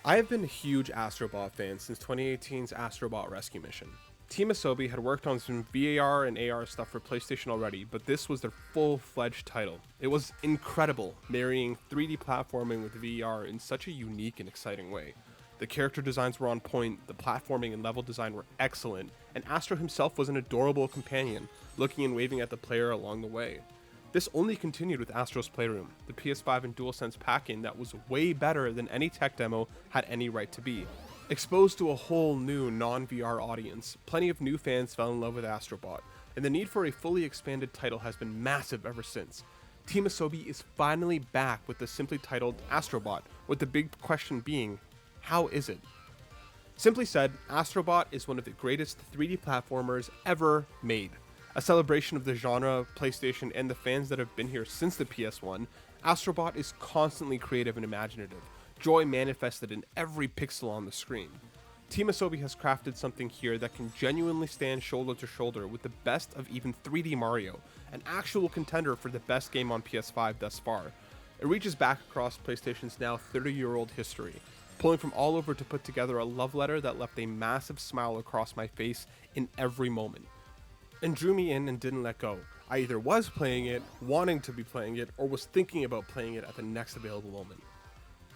I have been a huge Astro Bot fan since 2018's Astro Bot Rescue Mission. Team ASOBI had worked on some VAR and AR stuff for PlayStation already, but this was their full-fledged title. It was incredible, marrying 3D platforming with VR in such a unique and exciting way. The character designs were on point, the platforming and level design were excellent, and Astro himself was an adorable companion, looking and waving at the player along the way. This only continued with Astro's Playroom, the PS5 and DualSense pack-in that was way better than any tech demo had any right to be. Exposed to a whole new non-VR audience, plenty of new fans fell in love with Astro Bot, and the need for a fully expanded title has been massive ever since. Team ASOBI is finally back with the simply titled Astro Bot, with the big question being, how is it? Simply said, Astro Bot is one of the greatest 3D platformers ever made. A celebration of the genre, PlayStation, and the fans that have been here since the PS1, Astro Bot is constantly creative and imaginative, joy manifested in every pixel on the screen. Team ASOBI has crafted something here that can genuinely stand shoulder to shoulder with the best of even 3D Mario, an actual contender for the best game on PS5 thus far. It reaches back across PlayStation's now 30-year-old history, pulling from all over to put together a love letter that left a massive smile across my face in every moment, and drew me in and didn't let go. I either was playing it, wanting to be playing it, or was thinking about playing it at the next available moment.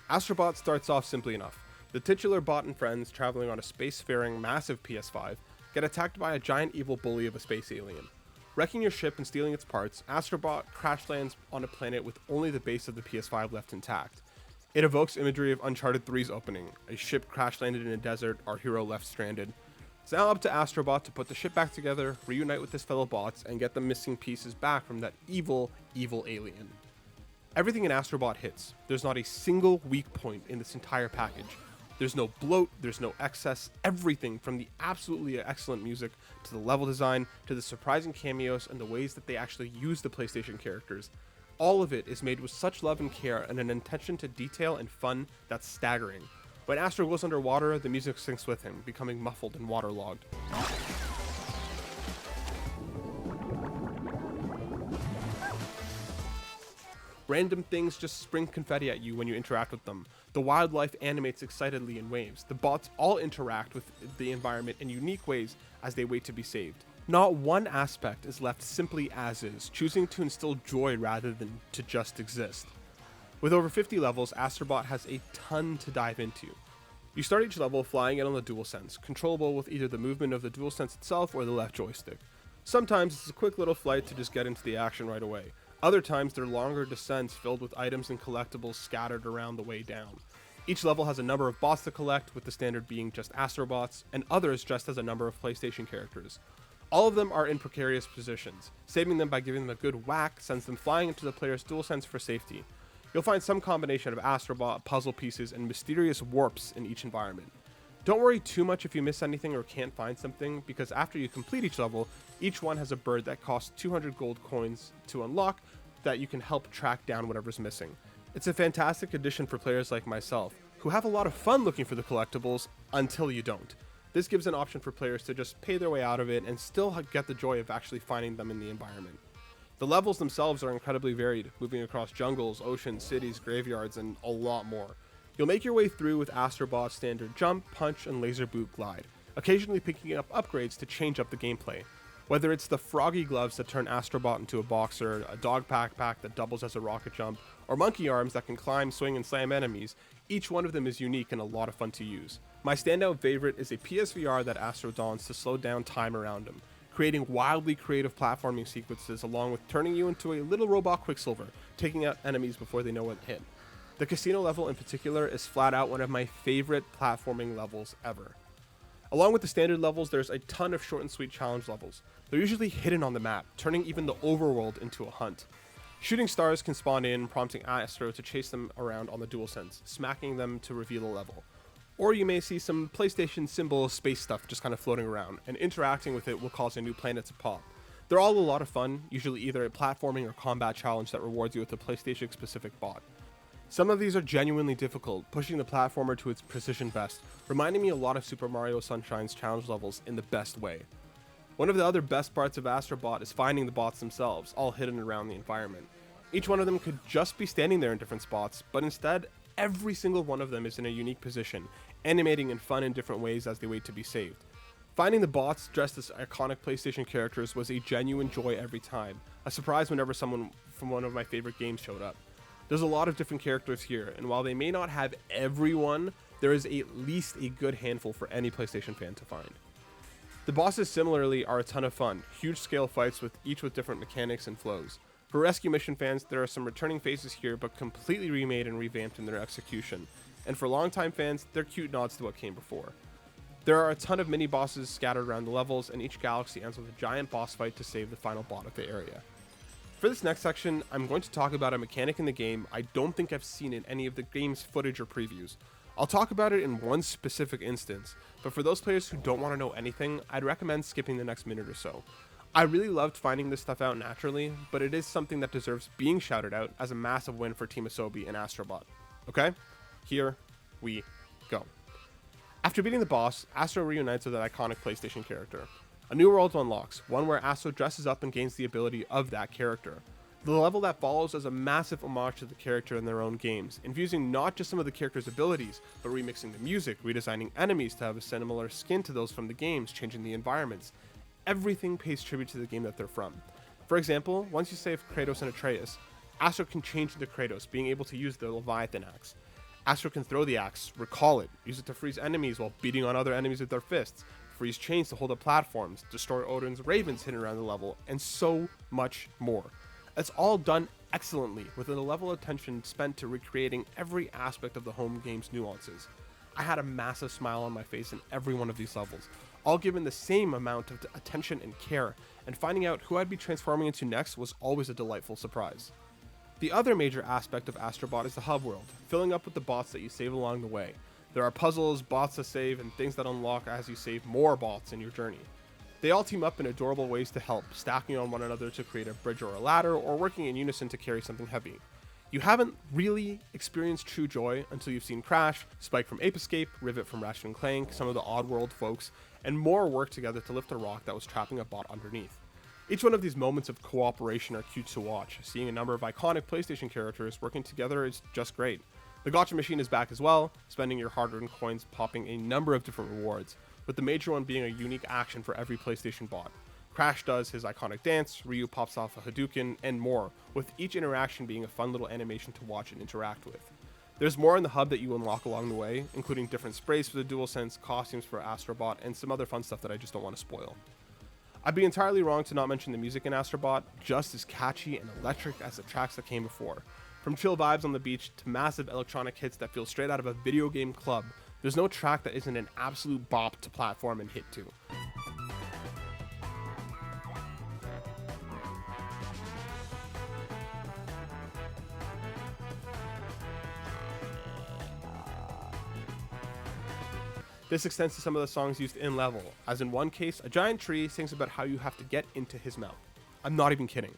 Astro Bot starts off simply enough. The titular bot and friends traveling on a spacefaring massive PS5 get attacked by a giant evil bully of a space alien. Wrecking your ship and stealing its parts, Astro Bot crash lands on a planet with only the base of the PS5 left intact. It evokes imagery of Uncharted 3's opening, a ship crash landed in a desert, our hero left stranded. It's now up to Astro Bot to put the ship back together, reunite with his fellow bots, and get the missing pieces back from that evil alien. Everything in Astro Bot hits. There's not a single weak point in this entire package. There's no bloat, there's no excess, everything from the absolutely excellent music, to the level design, to the surprising cameos and the ways that they actually use the PlayStation characters. All of it is made with such love and care and an attention to detail and fun that's staggering. When Astro goes underwater, the music syncs with him, becoming muffled and waterlogged. Random things just spring confetti at you when you interact with them. The wildlife animates excitedly in waves. The bots all interact with the environment in unique ways as they wait to be saved. Not one aspect is left simply as is, choosing to instill joy rather than to just exist. With over 50 levels, Astro Bot has a ton to dive into. You start each level flying it on the DualSense, controllable with either the movement of the DualSense itself or the left joystick. Sometimes it's a quick little flight to just get into the action right away. Other times they're longer descents filled with items and collectibles scattered around the way down. Each level has a number of bots to collect, with the standard being just Astro Bots, and others dressed as a number of PlayStation characters. All of them are in precarious positions. Saving them by giving them a good whack sends them flying into the player's DualSense for safety. You'll find some combination of Astro Bot, puzzle pieces, and mysterious warps in each environment. Don't worry too much if you miss anything or can't find something, because after you complete each level, each one has a bird that costs 200 gold coins to unlock that you can help track down whatever's missing. It's a fantastic addition for players like myself, who have a lot of fun looking for the collectibles until you don't. This gives an option for players to just pay their way out of it and still get the joy of actually finding them in the environment. The levels themselves are incredibly varied, moving across jungles, oceans, cities, graveyards, and a lot more. You'll make your way through with Astro Bot's standard jump, punch, and laser boot glide, occasionally picking up upgrades to change up the gameplay. Whether it's the froggy gloves that turn Astro Bot into a boxer, a dog backpack that doubles as a rocket jump, or monkey arms that can climb, swing, and slam enemies, each one of them is unique and a lot of fun to use. My standout favorite is a PSVR that Astro dons to slow down time around him, creating wildly creative platforming sequences along with turning you into a little robot Quicksilver, taking out enemies before they know what hit. The casino level in particular is flat out one of my favorite platforming levels ever. Along with the standard levels, there's a ton of short and sweet challenge levels. They're usually hidden on the map, turning even the overworld into a hunt. Shooting stars can spawn in, prompting Astro to chase them around on the DualSense, smacking them to reveal a level. Or you may see some PlayStation symbol space stuff just kind of floating around, and interacting with it will cause a new planet to pop. They're all a lot of fun, usually either a platforming or combat challenge that rewards you with a PlayStation specific bot. Some of these are genuinely difficult, pushing the platformer to its precision best, reminding me a lot of Super Mario Sunshine's challenge levels in the best way. One of the other best parts of Astro Bot is finding the bots themselves, all hidden around the environment. Each one of them could just be standing there in different spots, but instead, Every single one of them is in a unique position, animating in fun and different ways as they wait to be saved. Finding the bots dressed as iconic PlayStation characters was a genuine joy every time, a surprise whenever someone from one of my favorite games showed up. There's a lot of different characters here, and while they may not have everyone, there is at least a good handful for any PlayStation fan to find. The bosses similarly are a ton of fun, huge scale fights with each with different mechanics and flows. For rescue mission fans, there are some returning faces here but completely remade and revamped in their execution, and for longtime fans, they're cute nods to what came before. There are a ton of mini bosses scattered around the levels, and each galaxy ends with a giant boss fight to save the final bot of the area. For this next section, I'm going to talk about a mechanic in the game I don't think I've seen in any of the game's footage or previews. I'll talk about it in one specific instance, but for those players who don't want to know anything, I'd recommend skipping the next minute or so. I really loved finding this stuff out naturally, but it is something that deserves being shouted out as a massive win for Team ASOBI and Astro Bot. Okay? Here we go. After beating the boss, Astro reunites with an iconic PlayStation character. A new world unlocks, one where Astro dresses up and gains the ability of that character. The level that follows is a massive homage to the character in their own games, infusing not just some of the character's abilities, but remixing the music, redesigning enemies to have a similar skin to those from the games, changing the environments. Everything pays tribute to the game that they're from. For example, once you save Kratos and Atreus, Astro can change into Kratos, being able to use the Leviathan axe. Astro can throw the axe, recall it, use it to freeze enemies while beating on other enemies with their fists, freeze chains to hold up platforms, destroy Odin's ravens hidden around the level, and so much more. It's all done excellently, with a level of attention spent to recreating every aspect of the home game's nuances. I had a massive smile on my face in every one of these levels, all given the same amount of attention and care, and finding out who I'd be transforming into next was always a delightful surprise. The other major aspect of Astro Bot is the hub world, filling up with the bots that you save along the way. There are puzzles, bots to save, and things that unlock as you save more bots in your journey. They all team up in adorable ways to help, stacking on one another to create a bridge or a ladder, or working in unison to carry something heavy. You haven't really experienced true joy until you've seen Crash, Spike from Ape Escape, Rivet from Ratchet and Clank, some of the Oddworld folks, and more work together to lift a rock that was trapping a bot underneath. Each one of these moments of cooperation are cute to watch. Seeing a number of iconic PlayStation characters working together is just great. The gacha machine is back as well, spending your hard-earned coins popping a number of different rewards, with the major one being a unique action for every PlayStation bot. Crash does his iconic dance, Ryu pops off a Hadouken, and more, with each interaction being a fun little animation to watch and interact with. There's more in the hub that you unlock along the way, including different sprays for the DualSense, costumes for Astro Bot, and some other fun stuff that I just don't want to spoil. I'd be entirely wrong to not mention the music in Astro Bot, just as catchy and electric as the tracks that came before. From chill vibes on the beach to massive electronic hits that feel straight out of a video game club, there's no track that isn't an absolute bop to platform and hit to. This extends to some of the songs used in level, as in one case, a giant tree sings about how you have to get into his mouth. I'm not even kidding.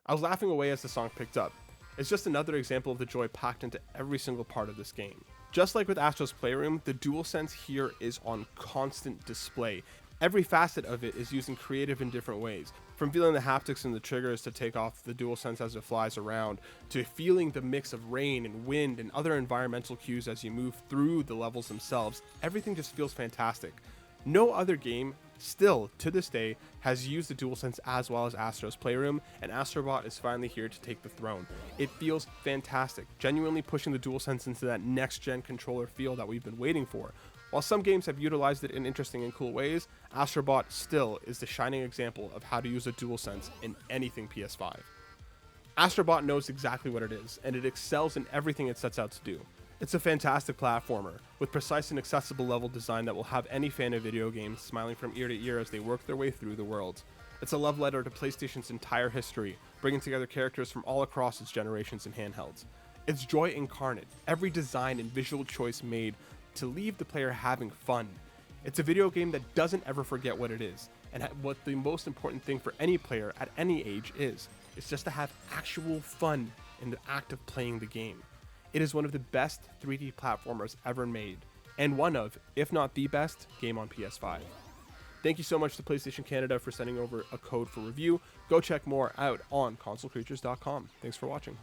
I was laughing away as the song picked up. It's just another example of the joy packed into every single part of this game. Just like with Astro's Playroom, the DualSense here is on constant display. Every facet of it is used in creative and different ways, from feeling the haptics and the triggers to take off the DualSense as it flies around, to feeling the mix of rain and wind and other environmental cues as you move through the levels themselves. Everything just feels fantastic. No other game, still to this day, has used the DualSense as well as Astro's Playroom, and Astro Bot is finally here to take the throne. It feels fantastic, genuinely pushing the DualSense into that next-gen controller feel that we've been waiting for. While some games have utilized it in interesting and cool ways, Astro Bot still is the shining example of how to use a DualSense in anything PS5. Astro Bot knows exactly what it is, and it excels in everything it sets out to do. It's a fantastic platformer, with precise and accessible level design that will have any fan of video games smiling from ear to ear as they work their way through the world. It's a love letter to PlayStation's entire history, bringing together characters from all across its generations and handhelds. It's joy incarnate, every design and visual choice made to leave the player having fun. It's a video game that doesn't ever forget what it is, and what the most important thing for any player at any age is. It's just to have actual fun in the act of playing the game. It is one of the best 3D platformers ever made, and one of, if not the best, game on PS5. Thank you so much to PlayStation Canada for sending over a code for review. Go check more out on consolecreatures.com. Thanks for watching.